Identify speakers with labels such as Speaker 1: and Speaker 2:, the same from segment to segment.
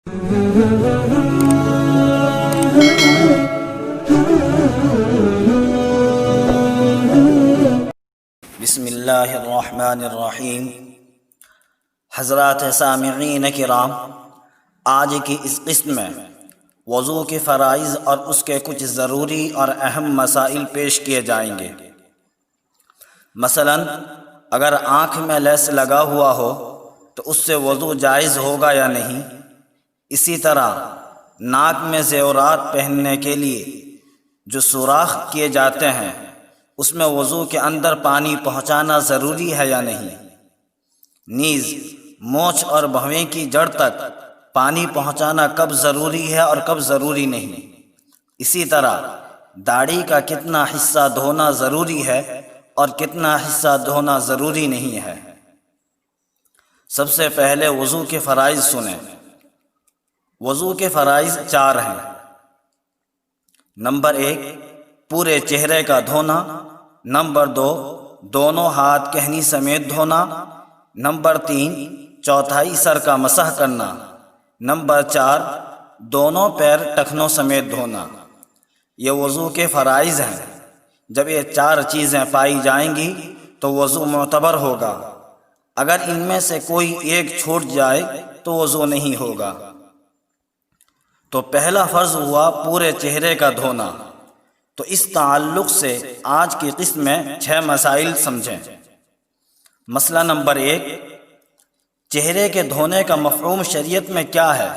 Speaker 1: بسم اللہ الرحمن الرحیم۔ حضرات سامعین کرام، آج کی اس قسط میں وضو کے فرائض اور اس کے کچھ ضروری اور اہم مسائل پیش کیے جائیں گے۔ مثلا اگر آنکھ میں لیس لگا ہوا ہو تو اس سے وضو جائز ہوگا یا نہیں؟ اسی طرح ناک میں زیورات پہننے کے لیے جو سوراخ کیے جاتے ہیں اس میں وضو کے اندر پانی پہنچانا ضروری ہے یا نہیں؟ نیز مونچھ اور بھویں کی جڑ تک پانی پہنچانا کب ضروری ہے اور کب ضروری نہیں؟ اسی طرح داڑھی کا کتنا حصہ دھونا ضروری ہے اور کتنا حصہ دھونا ضروری نہیں ہے۔ سب سے پہلے وضو کے فرائض سنیں۔ وضو کے فرائض 4 ہیں۔ نمبر 1 پورے چہرے کا دھونا۔ نمبر 2 دونوں ہاتھ کہنی سمیت دھونا۔ نمبر 3 چوتھائی سر کا مسح کرنا۔ نمبر 4 دونوں پیر ٹخنوں سمیت دھونا۔ یہ وضو کے فرائض ہیں۔ جب یہ 4 چیزیں پائی جائیں گی تو وضو معتبر ہوگا۔ اگر ان میں سے کوئی ایک چھوٹ جائے تو وضو نہیں ہوگا۔ تو پہلا فرض ہوا پورے چہرے کا دھونا۔ تو اس تعلق سے آج کی قسط میں 6 مسائل سمجھیں۔ مسئلہ نمبر 1، چہرے کے دھونے کا مفہوم شریعت میں کیا ہے؟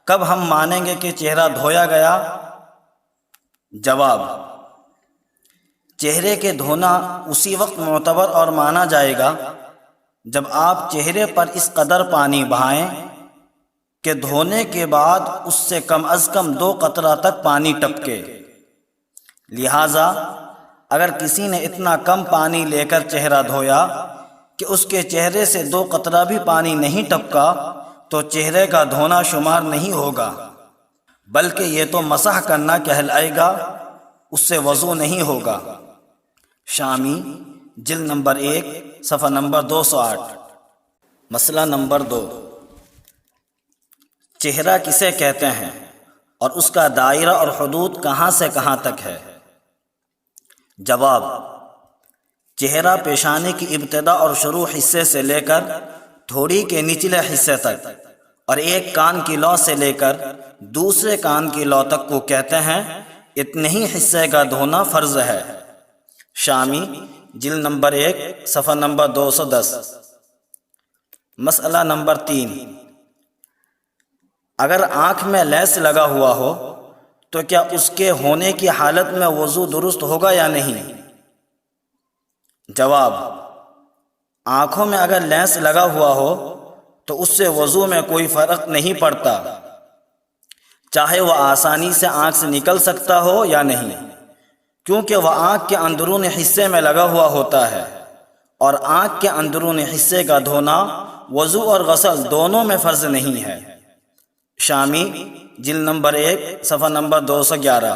Speaker 1: کب ہم مانیں گے کہ چہرہ دھویا گیا؟ جواب، چہرے کے دھونا اسی وقت معتبر اور مانا جائے گا جب آپ چہرے پر اس قدر پانی بہائیں کہ دھونے کے بعد اس سے کم از کم 2 قطرہ تک پانی ٹپکے۔ لہٰذا اگر کسی نے اتنا کم پانی لے کر چہرہ دھویا کہ اس کے چہرے سے 2 قطرہ بھی پانی نہیں ٹپکا تو چہرے کا دھونا شمار نہیں ہوگا، بلکہ یہ تو مسح کرنا کہلائے گا، اس سے وضو نہیں ہوگا۔ شامی جلد نمبر 1 صفحہ نمبر 208۔ مسئلہ نمبر 2، چہرہ کسے کہتے ہیں اور اس کا دائرہ اور حدود کہاں سے کہاں تک ہے؟ جواب، چہرہ پیشانی کی ابتدا اور شروع حصے سے لے کر تھوڑی کے نچلے حصے تک اور ایک کان کی لو سے لے کر دوسرے کان کی لو تک کو کہتے ہیں۔ اتنے ہی حصے کا دھونا فرض ہے۔ شامی جلد نمبر 1 صفحہ نمبر 210۔ مسئلہ نمبر 3، اگر آنکھ میں لیس لگا ہوا ہو تو کیا اس کے ہونے کی حالت میں وضو درست ہوگا یا نہیں؟ جواب، آنکھوں میں اگر لیس لگا ہوا ہو تو اس سے وضو میں کوئی فرق نہیں پڑتا، چاہے وہ آسانی سے آنکھ سے نکل سکتا ہو یا نہیں، کیونکہ وہ آنکھ کے اندرون حصے میں لگا ہوا ہوتا ہے، اور آنکھ کے اندرون حصے کا دھونا وضو اور غسل دونوں میں فرض نہیں ہے۔ شامی جلد نمبر 1 صفحہ نمبر 211۔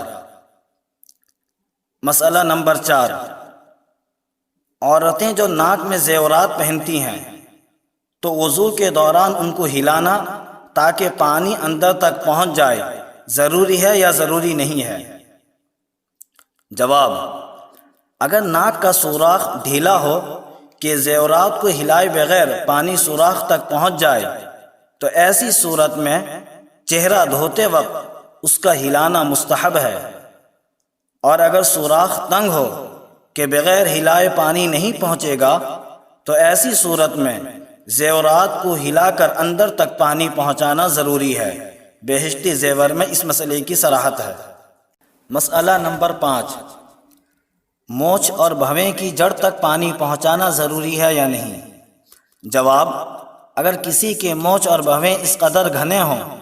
Speaker 1: مسئلہ نمبر 4، عورتیں جو ناک میں زیورات پہنتی ہیں تو وضو کے دوران ان کو ہلانا تاکہ پانی اندر تک پہنچ جائے ضروری ہے یا ضروری نہیں ہے؟ جواب، اگر ناک کا سوراخ ڈھیلا ہو کہ زیورات کو ہلائے بغیر پانی سوراخ تک پہنچ جائے تو ایسی صورت میں چہرہ دھوتے وقت اس کا ہلانا مستحب ہے، اور اگر سوراخ تنگ ہو کہ بغیر ہلائے پانی نہیں پہنچے گا تو ایسی صورت میں زیورات کو ہلا کر اندر تک پانی پہنچانا ضروری ہے۔ بہشتی زیور میں اس مسئلے کی صراحت ہے۔ مسئلہ نمبر 5، مونچھ اور بھویں کی جڑ تک پانی پہنچانا ضروری ہے یا نہیں؟ جواب، اگر کسی کے مونچھ اور بھویں اس قدر گھنے ہوں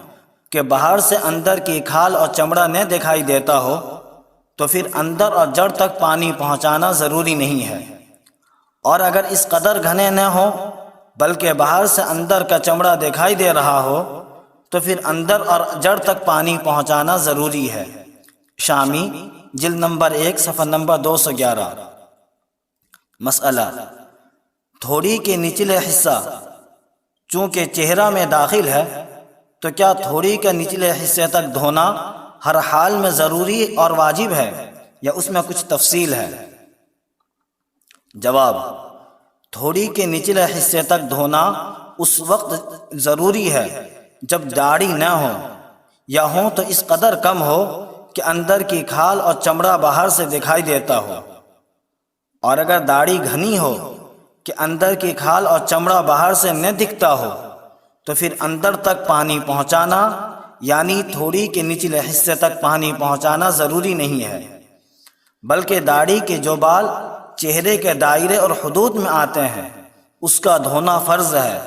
Speaker 1: کہ باہر سے اندر کی کھال اور چمڑا نہ دکھائی دیتا ہو تو پھر اندر اور جڑ تک پانی پہنچانا ضروری نہیں ہے، اور اگر اس قدر گھنے نہ ہوں بلکہ باہر سے اندر کا چمڑا دکھائی دے رہا ہو تو پھر اندر اور جڑ تک پانی پہنچانا ضروری ہے۔ شامی جلد نمبر 1 صفحہ نمبر 211۔ مسئلہ، تھوڑی کے نچلے حصہ چونکہ چہرہ میں داخل ہے تو کیا تھوڑی کے نچلے حصے تک دھونا ہر حال میں ضروری اور واجب ہے یا اس میں کچھ تفصیل ہے؟ جواب: تھوڑی کے نچلے حصے تک دھونا اس وقت ضروری ہے جب داڑھی نہ ہو، یا ہو تو اس قدر کم ہو کہ اندر کی کھال اور چمڑا باہر سے دکھائی دیتا ہو، اور اگر داڑھی گھنی ہو کہ اندر کی کھال اور چمڑا باہر سے نہ دکھتا ہو تو پھر اندر تک پانی پہنچانا یعنی تھوڑی کے نچلے حصے تک پانی پہنچانا ضروری نہیں ہے، بلکہ داڑھی کے جو بال چہرے کے دائرے اور حدود میں آتے ہیں اس کا دھونا فرض ہے،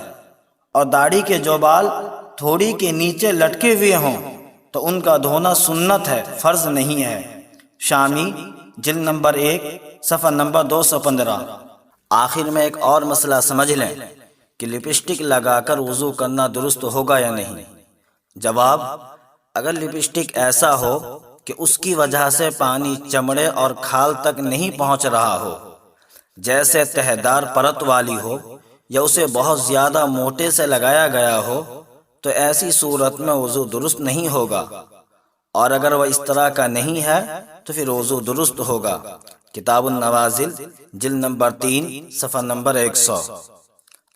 Speaker 1: اور داڑھی کے جو بال تھوڑی کے نیچے لٹکے ہوئے ہوں تو ان کا دھونا سنت ہے، فرض نہیں ہے۔ شامی جلد نمبر 1 صفحہ نمبر 215۔ آخر میں ایک اور مسئلہ سمجھ لیں کہ لپسٹک لگا کر وضو کرنا درست ہوگا یا نہیں؟ جواب: اگر لپسٹک ایسا ہو کہ اس کی وجہ سے پانی چمڑے اور کھال تک نہیں پہنچ رہا ہو، جیسے تہہ دار پرت والی ہو، یا اسے بہت زیادہ موٹے سے لگایا گیا ہو، تو ایسی صورت میں وضو درست نہیں ہوگا، اور اگر وہ اس طرح کا نہیں ہے تو پھر وضو درست ہوگا۔ کتاب النوازل جلد نمبر 3 صفحہ نمبر 100۔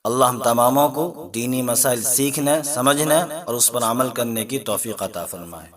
Speaker 1: اللہ ہم تماموں کو دینی مسائل سیکھنے، سمجھنے اور اس پر عمل کرنے کی توفیق عطا فرمائے۔